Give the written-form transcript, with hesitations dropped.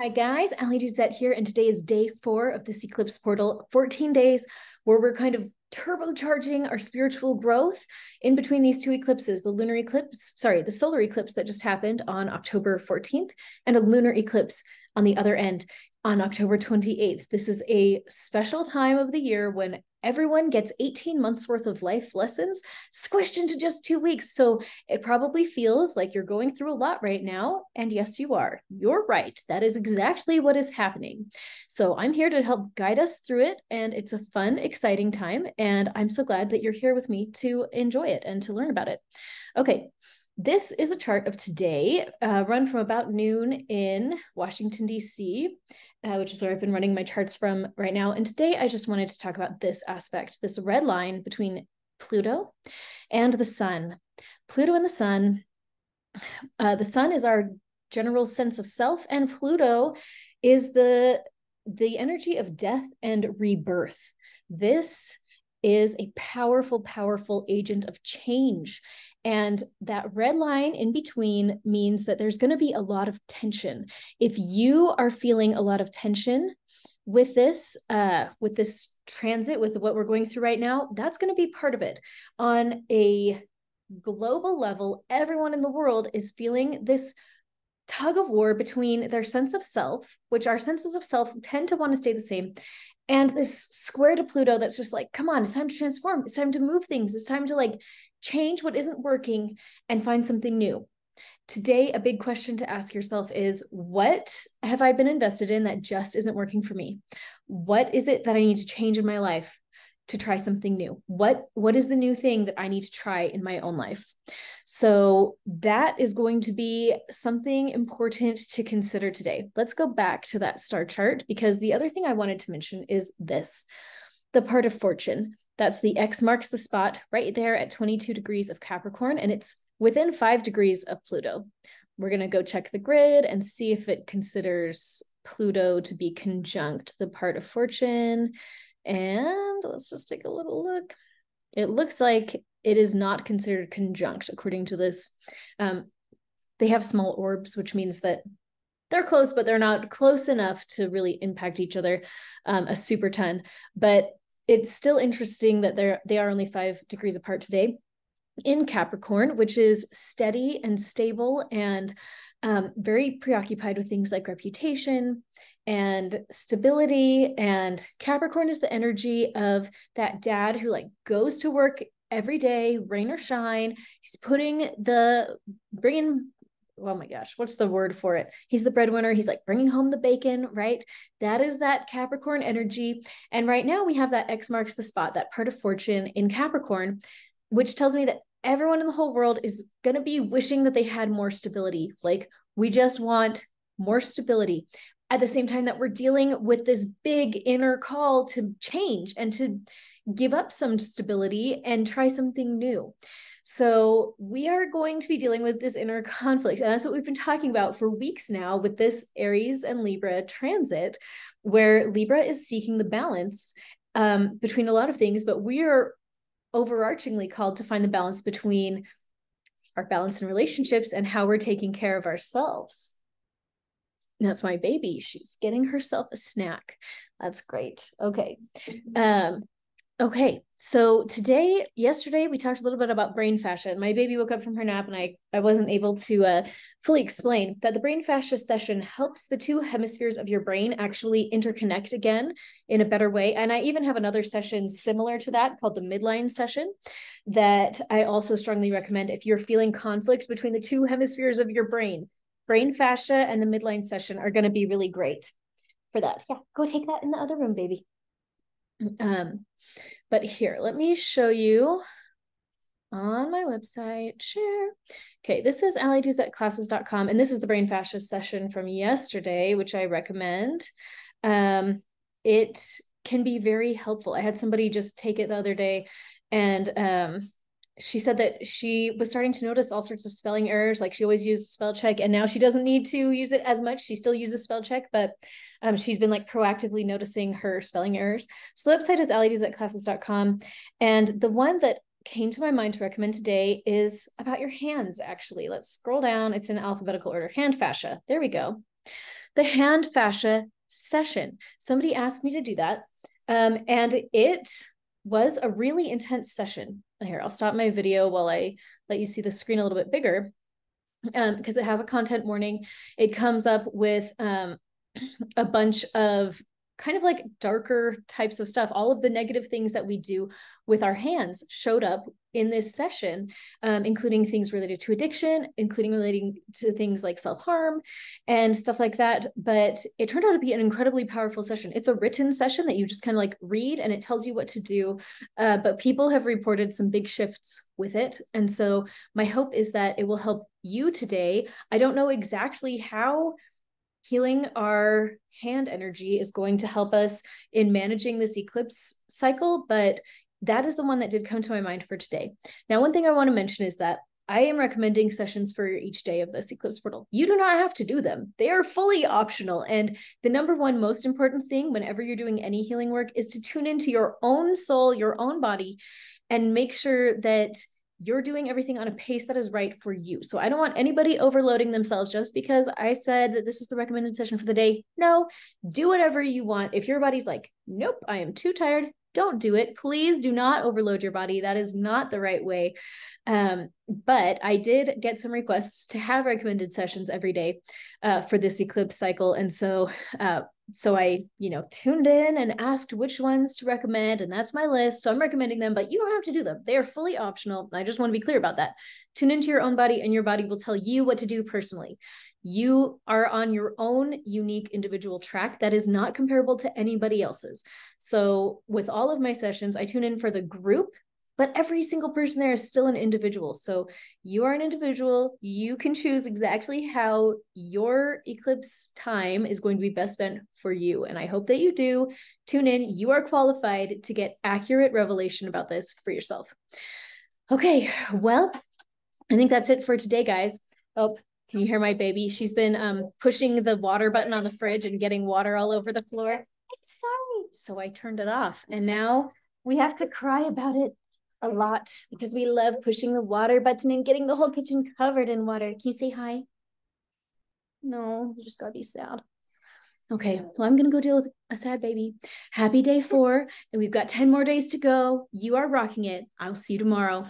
Hi guys, Ali Duzette here, and today is day 4 of this Eclipse Portal, 14 days where we're kind of turbocharging our spiritual growth in between these two eclipses, the solar eclipse that just happened on October 14th and a lunar eclipse on the other end on October 28th. This is a special time of the year when everyone gets 18 months worth of life lessons squished into just 2 weeks. So it probably feels like you're going through a lot right now. And yes, you are. You're right. That is exactly what is happening. So I'm here to help guide us through it. And it's a fun, exciting time. And I'm so glad that you're here with me to enjoy it and to learn about it. Okay. This is a chart of today, run from about noon in Washington, D.C., which is where I've been running my charts from right now. And today I just wanted to talk about this aspect, this red line between Pluto and the sun. Pluto and the sun is our general sense of self, and Pluto is the energy of death and rebirth. This is a powerful, powerful agent of change. And that red line in between means that there's going to be a lot of tension. If you are feeling a lot of tension with this transit, with what we're going through right now, that's going to be part of it. On a global level, everyone in the world is feeling this tug of war between their sense of self, which our senses of self tend to want to stay the same, and this square to Pluto that's just like, come on, it's time to transform. It's time to move things. It's time to like change what isn't working and find something new. Today, a big question to ask yourself is, what have I been invested in that just isn't working for me? What is it that I need to change in my life to try something new? What is the new thing that I need to try in my own life? So that is going to be something important to consider today. Let's go back to that star chart, because the other thing I wanted to mention is this, the part of fortune. That's the X marks the spot right there at 22 degrees of Capricorn, and it's within 5 degrees of Pluto. We're going to go check the grid and see if it considers Pluto to be conjunct the part of fortune. And let's just take a little look. It looks like it is not considered conjunct according to this. They have small orbs, which means that they're close, but they're not close enough to really impact each other a super ton. But it's still interesting that they are only 5 degrees apart today in Capricorn, which is steady and stable and very preoccupied with things like reputation and stability. And Capricorn is the energy of that dad who like goes to work every day, rain or shine. He's bringing, oh my gosh, what's the word for it? He's the breadwinner. He's like bringing home the bacon, right? That is that Capricorn energy. And right now we have that X marks the spot, that part of fortune in Capricorn, which tells me that everyone in the whole world is going to be wishing that they had more stability. Like, we just want more stability at the same time that we're dealing with this big inner call to change and to give up some stability and try something new. So we are going to be dealing with this inner conflict. And that's what we've been talking about for weeks now with this Aries and Libra transit, where Libra is seeking the balance between a lot of things, but we are overarchingly called to find the balance between our balance in relationships and how we're taking care of ourselves. That's my baby. She's getting herself a snack. That's great. Okay. Okay. So yesterday, we talked a little bit about brain fascia. My baby woke up from her nap and I wasn't able to fully explain that the brain fascia session helps the two hemispheres of your brain actually interconnect again in a better way. And I even have another session similar to that called the midline session that I also strongly recommend if you're feeling conflict between the two hemispheres of your brain. Brain fascia and the midline session are going to be really great for that. Yeah, go take that in the other room, baby. But here, let me show you on my website, share. Okay, this is aliduzzetclasses.com, and this is the brain fascia session from yesterday, which I recommend. It can be very helpful. I had somebody just take it the other day, and she said that she was starting to notice all sorts of spelling errors. Like, she always used spell check, and now she doesn't need to use it as much. She still uses spell check, but she's been like proactively noticing her spelling errors. So the website is aliduzzetclasses.com. And the one that came to my mind to recommend today is about your hands, actually. Let's scroll down. It's in alphabetical order. Hand fascia. There we go. the hand fascia session. Somebody asked me to do that. And it was a really intense session. Here, I'll stop my video while I let you see the screen a little bit bigger, because it has a content warning. It comes up with a bunch of kind of like darker types of stuff. All of the negative things that we do with our hands showed up in this session, including things related to addiction, including relating to things like self-harm and stuff like that. But it turned out to be an incredibly powerful session. It's a written session that you just kind of like read and it tells you what to do. But people have reported some big shifts with it. And so my hope is that it will help you today. I don't know exactly how healing our hand energy is going to help us in managing this eclipse cycle, but that is the one that did come to my mind for today. Now, one thing I want to mention is that I am recommending sessions for each day of this eclipse portal. You do not have to do them. They are fully optional. And the number one most important thing whenever you're doing any healing work is to tune into your own soul, your own body, and make sure that you're doing everything on a pace that is right for you. So I don't want anybody overloading themselves just because I said that this is the recommended session for the day. No, do whatever you want. If your body's like, nope, I am too tired, don't do it. Please do not overload your body. That is not the right way. But I did get some requests to have recommended sessions every day for this eclipse cycle. And so I, tuned in and asked which ones to recommend, and that's my list. So I'm recommending them, but you don't have to do them. They are fully optional. I just want to be clear about that. Tune into your own body and your body will tell you what to do personally. You are on your own unique individual track that is not comparable to anybody else's. So with all of my sessions, I tune in for the group, but every single person there is still an individual. So you are an individual. You can choose exactly how your eclipse time is going to be best spent for you. And I hope that you do. Tune in. You are qualified to get accurate revelation about this for yourself. Okay, well, I think that's it for today, guys. Oh, can you hear my baby? She's been pushing the water button on the fridge and getting water all over the floor. I'm sorry. So I turned it off. And now we have to cry about it a lot because we love pushing the water button and getting the whole kitchen covered in water. Can you say hi? No, you just gotta be sad. Okay, well, I'm gonna go deal with a sad baby. Happy day 4, and we've got 10 more days to go. You are rocking it. I'll see you tomorrow.